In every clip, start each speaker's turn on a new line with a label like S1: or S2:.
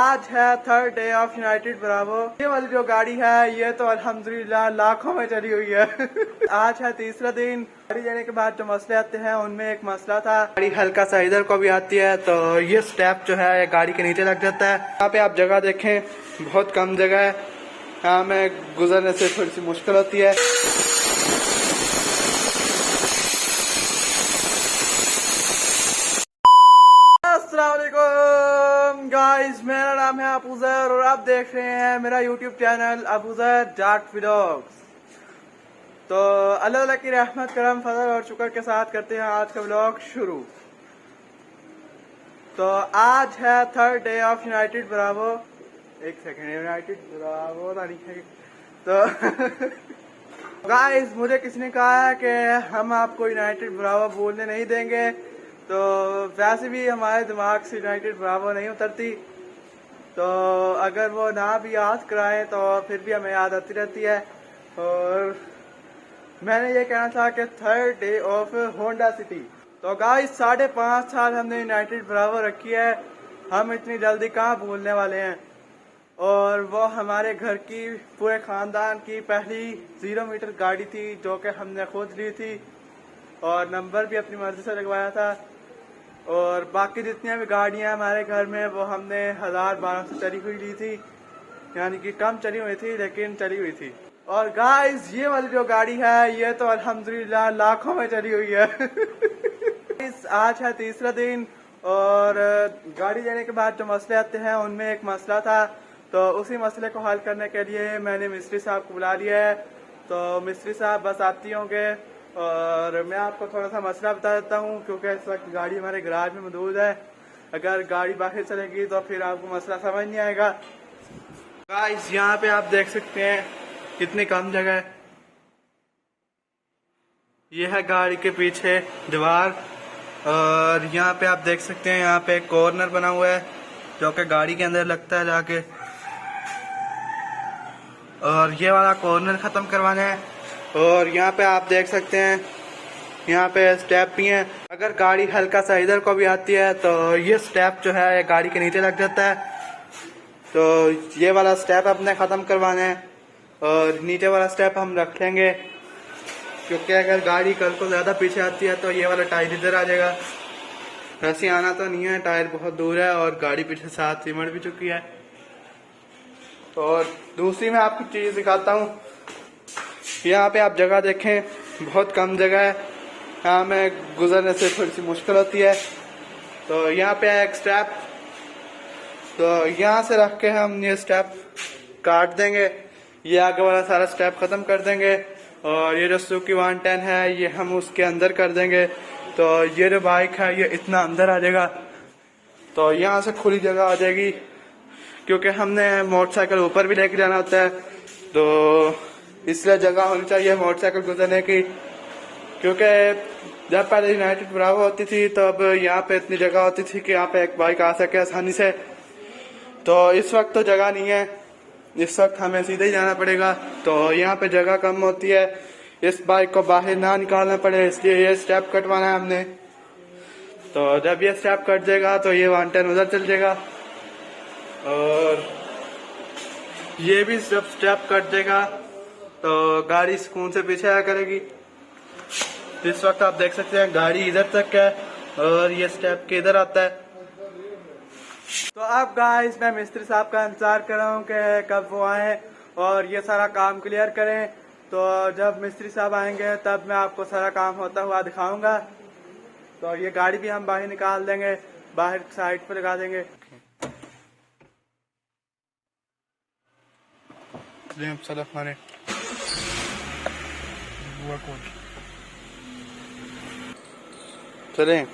S1: आज है third day of United Bravo. ये वाली जो गाड़ी है ये तो अल्हम्दुलिल्लाह लाखों में चली हुई है। आज है तीसरा दिन। गाड़ी देने के बाद जो मसले आते हैं उनमें एक मसला था, गाड़ी हल्का सा इधर को भी आती है तो ये स्टेप जो है गाड़ी के नीचे लग जाता है। यहाँ पे आप जगह देखें, बहुत कम जगह है, यहाँ में गुजरने से थोड़ी सी मुश्किल होती है। अस्सलामुअलैकुम गाइस, मेरा नाम है अबूजर और आप देख रहे हैं मेरा YouTube channel Abuzar Jat vlogs. तो अल्लाह ताला की रहमत, करम, फजल और शुक्र के साथ करते हैं आज का व्लॉग शुरू। तो आज है third day of United Bravo. एक सेकेंड, यूनाइटेड ब्रावो तो गाइस मुझे किसी ने कहा है कि हम आपको यूनाइटेड ब्रावो बोलने नहीं देंगे, तो वैसे भी हमारे दिमाग से यूनाइटेड ब्रावो नहीं उतरती, तो अगर वो ना भी याद कराएं तो फिर भी हमें याद आती रहती है। और मैंने ये कहना था कि third day of Honda city. तो गाइस 5.5 साल हमने यूनाइटेड ब्रावो रखी है, हम इतनी जल्दी कहाँ भूलने वाले हैं। और वो हमारे घर की, पूरे ख़ानदान की पहली 0 मीटर गाड़ी थी जो कि हमने खुद ली थी और नंबर भी अपनी मर्जी से लगवाया था। और बाकी जितनी भी गाड़ियां हमारे घर में वो हमने 1000-1200 चली हुई ली थी, यानी कि कम चली हुई थी लेकिन चली हुई थी। और गाइस ये वाली जो गाड़ी है ये तो अल्हम्दुलिल्लाह लाखों में चली हुई है। आज है तीसरा दिन और गाड़ी लेने के बाद जो मसले आते हैं उनमें एक मसला था, तो उसी मसले को हल करने के लिए मैंने मिस्त्री साहब को बुला लिया है। तो मिस्त्री साहब बस आती होंगे और मैं आपको थोड़ा सा मसला बता देता हूँ, क्योंकि इस वक्त गाड़ी हमारे गराज में मौजूद है। अगर गाड़ी बाहर चलेगी तो फिर आपको मसला समझ नहीं आएगा। गाइस यहाँ पे आप देख सकते हैं कितनी कम जगह है। ये है गाड़ी के पीछे दीवार और यहाँ पे आप देख सकते हैं यहाँ पे एक कॉर्नर बना हुआ है जो कि गाड़ी के अंदर लगता है जाके, और ये वाला कॉर्नर ख़त्म करवाना है। और यहाँ पे आप देख सकते हैं यहाँ पे स्टेप भी हैं, अगर गाड़ी हल्का सा इधर को भी आती है तो ये स्टेप जो है गाड़ी के नीचे लग जाता है। तो ये वाला स्टेप अपने ख़त्म करवाना है और नीचे वाला स्टेप हम रख लेंगे, क्योंकि अगर गाड़ी कल को ज़्यादा पीछे आती है तो ये वाला टायर इधर आ जाएगा। वैसे आना तो नहीं है, टायर बहुत दूर है और गाड़ी पीछे साथ सिमट भी चुकी है। और दूसरी मैं आपको चीज़ दिखाता हूँ, यहाँ पे आप जगह देखें, बहुत कम जगह है, यहाँ में गुजरने से थोड़ी सी मुश्किल होती है। तो यहाँ पे है एक स्टेप, तो यहाँ से रख के हम ये स्टेप काट देंगे, ये आगे वाला सारा स्टेप ख़त्म कर देंगे। और ये जो सुजुकी 110 है ये हम उसके अंदर कर देंगे। तो ये जो बाइक है ये इतना अंदर आ जाएगा, तो यहाँ से खुली जगह आ जाएगी, क्योंकि हमने मोटरसाइकिल ऊपर भी लेके जाना होता है, तो इसलिए जगह होनी चाहिए मोटरसाइकिल गुजरने की। क्योंकि जब पहले यूनाइटेड ब्रावो होती थी तो अब यहाँ पे इतनी जगह होती थी कि यहाँ पे एक बाइक आ सके आसानी से। तो इस वक्त तो जगह नहीं है, इस वक्त हमें सीधे ही जाना पड़ेगा, तो यहाँ पे जगह कम होती है, इस बाइक को बाहर ना निकालना पड़े इसलिए ये स्टेप कटवाना है हमने। तो जब ये स्टेप कट जाएगा तो ये 110 उधर चल जाएगा और ये भी जब स्टेप कट देगा तो गाड़ी सुकून से पीछे आया करेगी। इस वक्त आप देख सकते हैं गाड़ी इधर तक है और ये स्टेप के इधर आता है। तो अब गाइस मैं मिस्त्री साहब का इंतजार कर रहा हूँ कि कब वो आए और ये सारा काम क्लियर करें। तो जब मिस्त्री साहब आएंगे तब मैं आपको सारा काम होता हुआ दिखाऊंगा। तो ये गाड़ी भी हम बाहर निकाल देंगे, बाहर साइड पे लगा देंगे। चलें।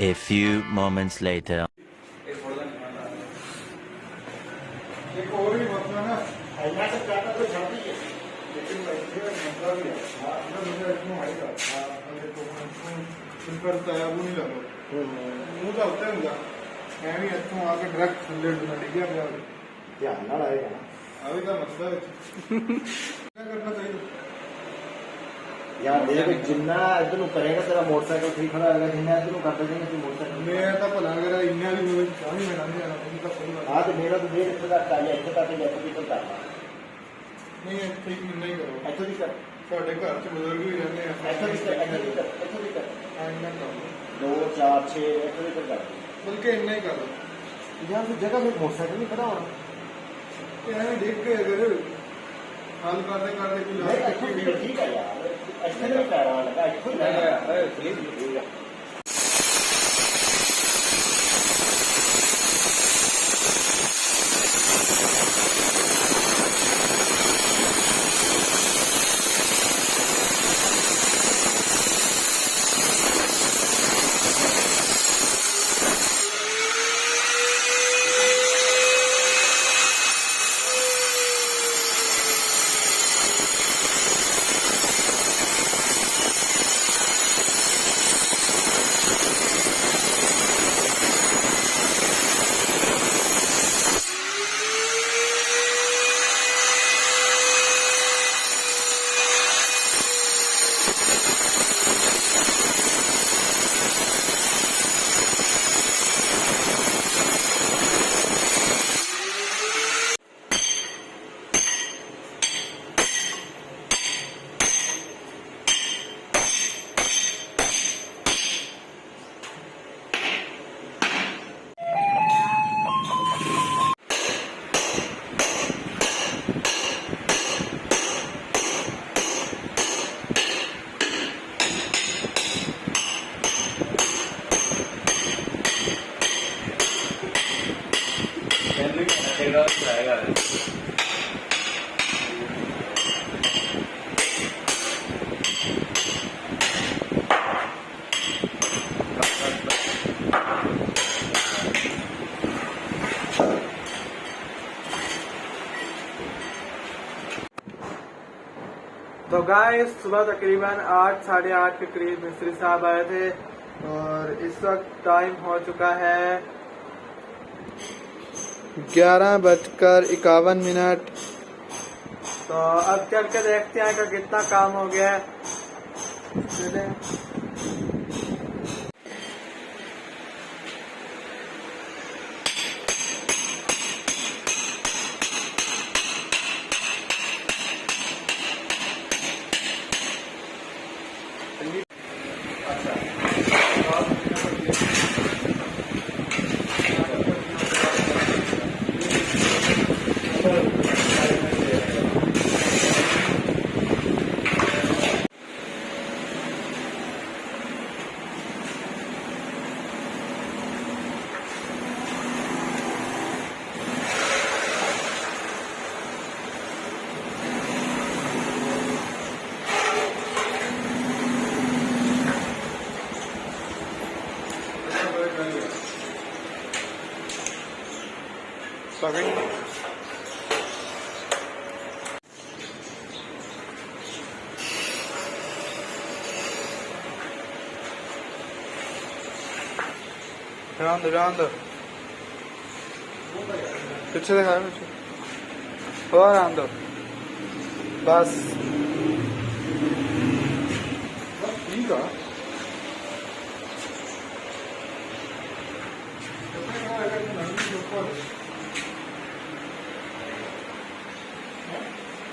S2: A few moments later.
S1: एक और भी मसला ना
S3: ऐसा सब जाता तो छाती है
S1: लेकिन मसला भी है ना मुझे इसमें हाई का पर तैयार नहीं लगा मुंह का होता है मुझे मैं भी अच्छों आके डायरेक्ट 100 बना लिया अपने
S3: ध्यान ना आएगा ना
S1: अभी का मसला है क्या करना चाहिए
S3: यार देख जिन्ना इधर नु करेगा तेरा मोटरसाइकिल ठीक खड़ा रहेगा जिन्ना इधर नु करते जाएंगे तू मोटरसाइकिल
S1: मैं तो भला मेरा इन्ना भी मुझे चाही मैं नहीं जाना उनका सही बात
S3: हां तो मेरा तो देख इतना का है इतना का जैसे भी करता
S1: नहीं है ठीक नहीं करो
S3: ऐसा भी कर
S1: ਤੁਹਾਡੇ ਘਰ ਚ ਬਜ਼ੁਰਗ ਵੀ ਰਹਿੰਦੇ ਆ
S3: ऐसा भी कर ऐसा भी कर ऐसा भी कर
S1: ਇੰਨਾ ਕਰੋ
S3: 2 4 6 ऐसा भी कर
S1: ਬਲਕਿ ਇੰਨਾ ਹੀ ਕਰੋ
S3: यहाँ से जगह में मोटरसाइकिल नहीं खड़ा होना
S1: ਇਹ ਐਵੇਂ ਡਿੱਗ ਕੇ ਅਗਰ ਹੱਲ ਕਰਦੇ ਕਰਦੇ ਕੋਈ
S3: नहीं
S1: ਲਾਭ
S3: ऐसा भी ठीक है यार ऐसा नहीं कह रहा लगा ऐसा ही लगा
S1: तो गाइस सुबह तकरीबन 8 साढ़े 8 के करीब मिस्त्री साहब आए थे और इस वक्त टाइम हो चुका है 11:51। तो अब चल के देखते हैं कि कितना काम हो गया है। चलें। Sorry. Round. पीछे दिखाया मुझे और round बस ठीक है।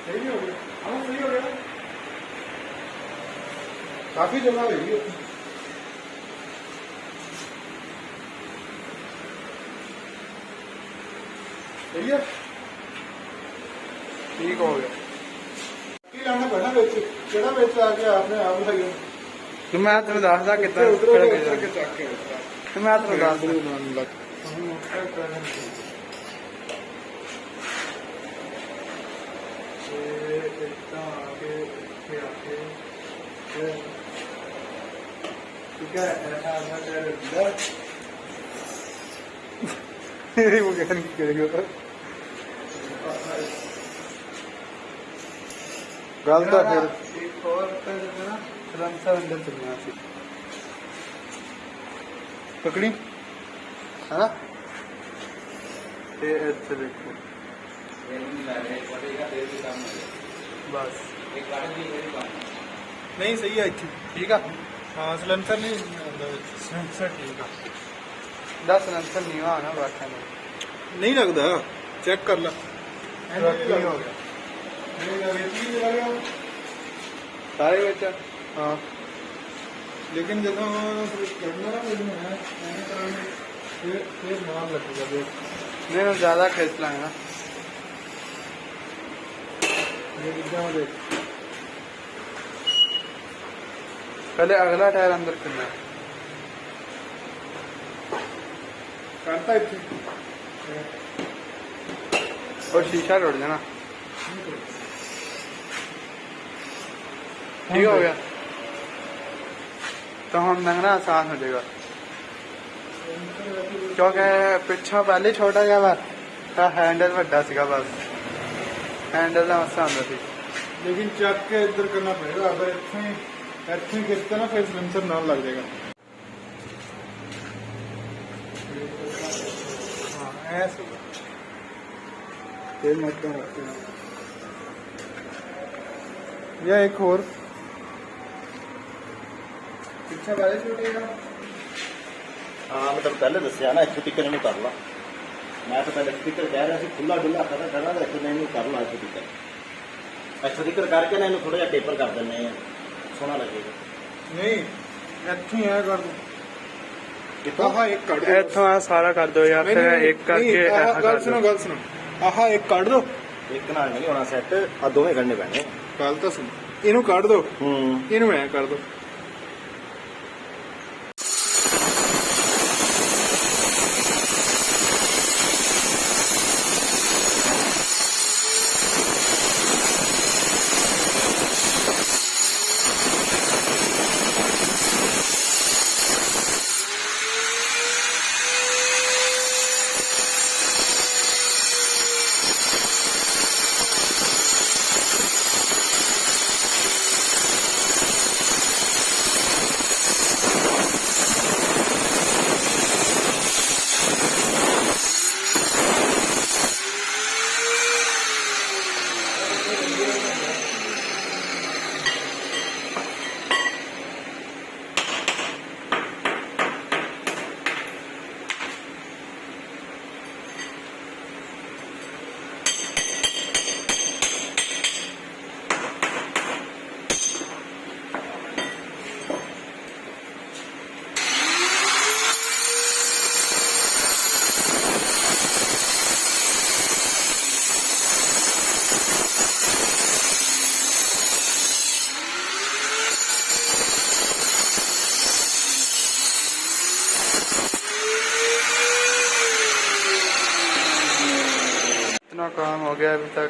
S1: सही हो गया, हाँ सही हो गया, काफी जगह है ये। सही है, ठीक हो गया। लाना पड़ा बेच, केड़ा बेच आके आपने आप बताइए। तो मैं तुम्हें दसदा कितना उधर के चक के तो मैं तुम्हें दस ठीक है ऐसा आधा टायर इधर वो क्या नहीं करेगा गलत है फिर एक और पे जो है ना सिलेंसर अंदर चलना चाहिए पकड़ी है ना ये ऐसे देखो बस
S4: नहीं सही है इतनी
S1: ठीक है
S4: हाँ सिलेंसर नहीं सिलेंसर ठीक है
S1: 10 सिलेंसर नहीं हुआ ना बाकी में
S4: नहीं लगता चेक कर ला
S1: नहीं हो गया सारे बच्चा हाँ
S4: लेकिन जब करना ना फिर मार लगेगा देख
S1: नहीं ना ज़्यादा खींच लाएंगे ना
S4: ये कितना देख
S1: पहले अगला टायर अंदर करना है
S4: करता इतनी
S1: और शीशा टूट जाना ठीक हो गया तो हम लंघना आसान हो जाएगा क्योंकि पिछा पहले छोटा गया वा तो हैंडल वड्डा सीगा बस हैंडल का मसा आंदा सी
S4: लेकिन चक के इधर करना पड़ेगा अगर इतने खिंचते ना फिर सिलेंसर नाम लग जाएगा हाँ ऐसे तेल मत रखते हैं या एक और
S1: पिछा पहले छूटेगा
S3: हाँ मतलब पहले दसिया ना इतने टिकर नहीं कर ला मैं तो पहले स्पीकर कह रहा खुला डुला करना तो इतने नहीं कर ला इतने टिकर अच्छा टिकर करके ना थोड़ा जहा टेपर कर देने सोहना लगेगा
S4: नहीं इतनी है कर दो
S3: कितना
S4: आहा एक काट दो
S1: इतों आ सारा कर दो या फिर एक करके ऐसा
S4: गल
S1: कर
S4: सुनो
S1: दो
S4: गल सुनो आहा एक काट दो
S3: एक नाल नहीं होना सैट आ दोवें करने पैने
S4: गल तो सुन इनू काट दो इनू ऐ कर दो
S1: इतना काम हो गया अभी तक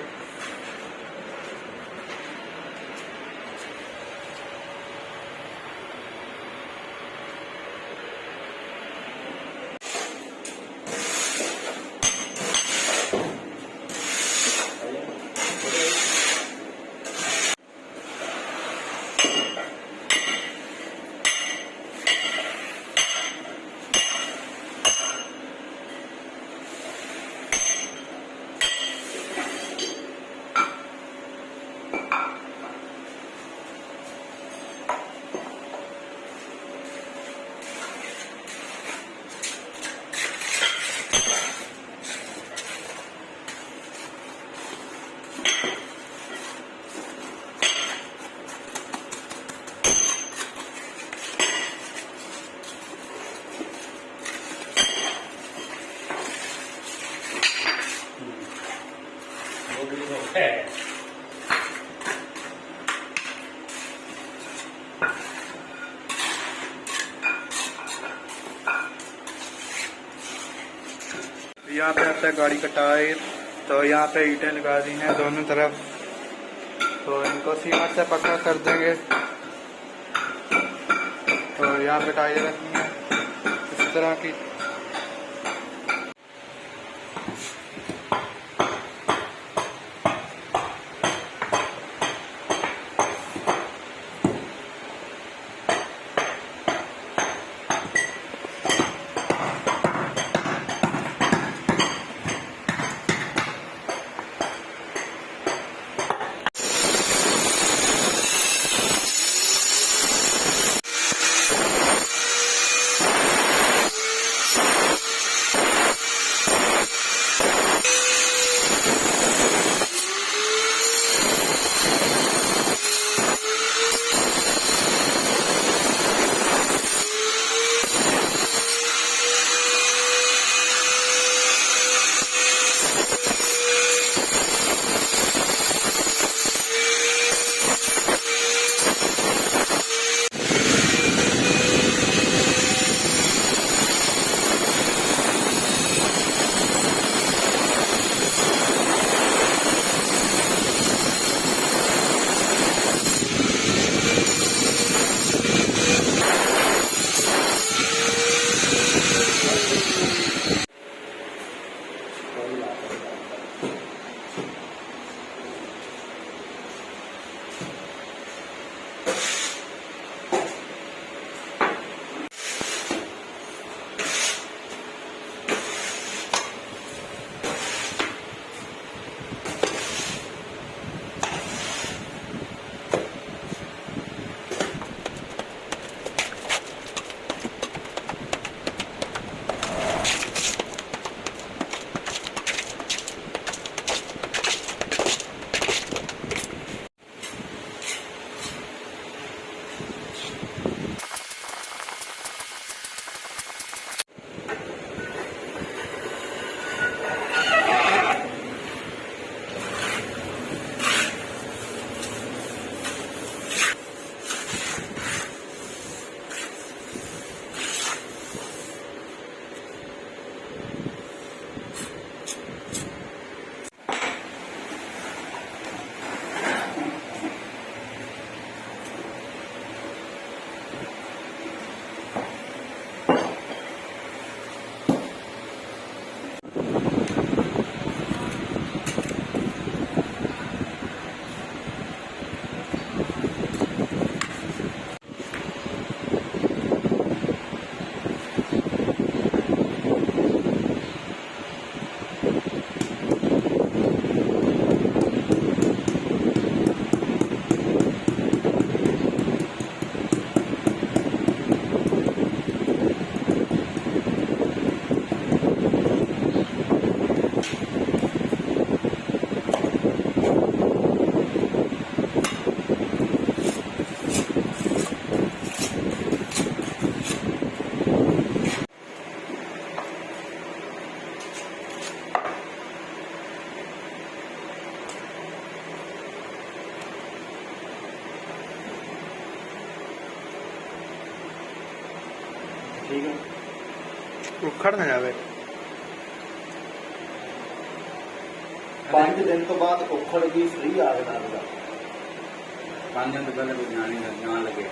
S1: यहाँ पे आता है गाड़ी का टायर। तो यहाँ पे ईंटें लगा दी हैं दोनों तरफ, तो इनको सीमेंट से पक्का कर देंगे। तो और यहाँ पे टायर रखनी है इस तरह की।
S3: ठीक है
S1: उखड़ ना जावे।
S3: 5 दिन तो बाद उखड़ गई फ्री आ गया था
S5: 5 दिन तो पहले कुछ जान लगे।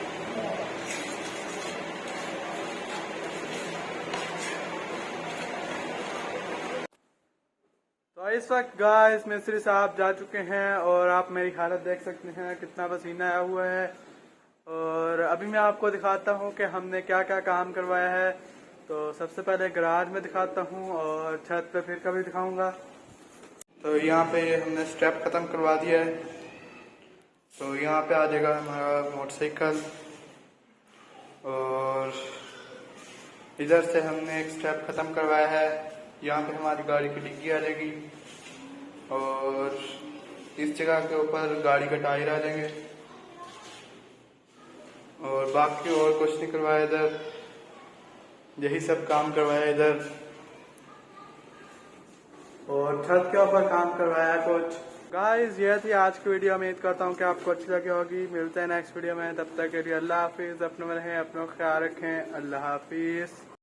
S1: तो इस वक्त गाइस मिस्त्री साहब जा चुके हैं और आप मेरी हालत देख सकते हैं कितना पसीना आया हुआ है। और अभी मैं आपको दिखाता हूँ कि हमने क्या क्या काम करवाया है। तो सबसे पहले गराज में दिखाता हूँ और छत पे फिर कभी दिखाऊंगा। तो यहाँ पे हमने स्टेप ख़त्म करवा दिया है। तो यहाँ पे आ जाएगा हमारा मोटरसाइकिल और इधर से हमने एक स्टेप ख़त्म करवाया है। यहाँ पे हमारी गाड़ी की डिग्गी आ जाएगी और इस जगह के ऊपर गाड़ी का टायर आ जाएंगे और बाकी और कुछ नहीं करवाया इधर, यही सब काम करवाया इधर। और छत के ऊपर काम करवाया कुछ। गाइस ये थी आज की वीडियो। उम्मीद करता हूँ कि आपको अच्छी लगी होगी। मिलते हैं नेक्स्ट वीडियो में, तब तक के लिए अल्लाह हाफिज़। अपने में रहें, अपना ख्याल रखें। अल्लाह हाफिज़।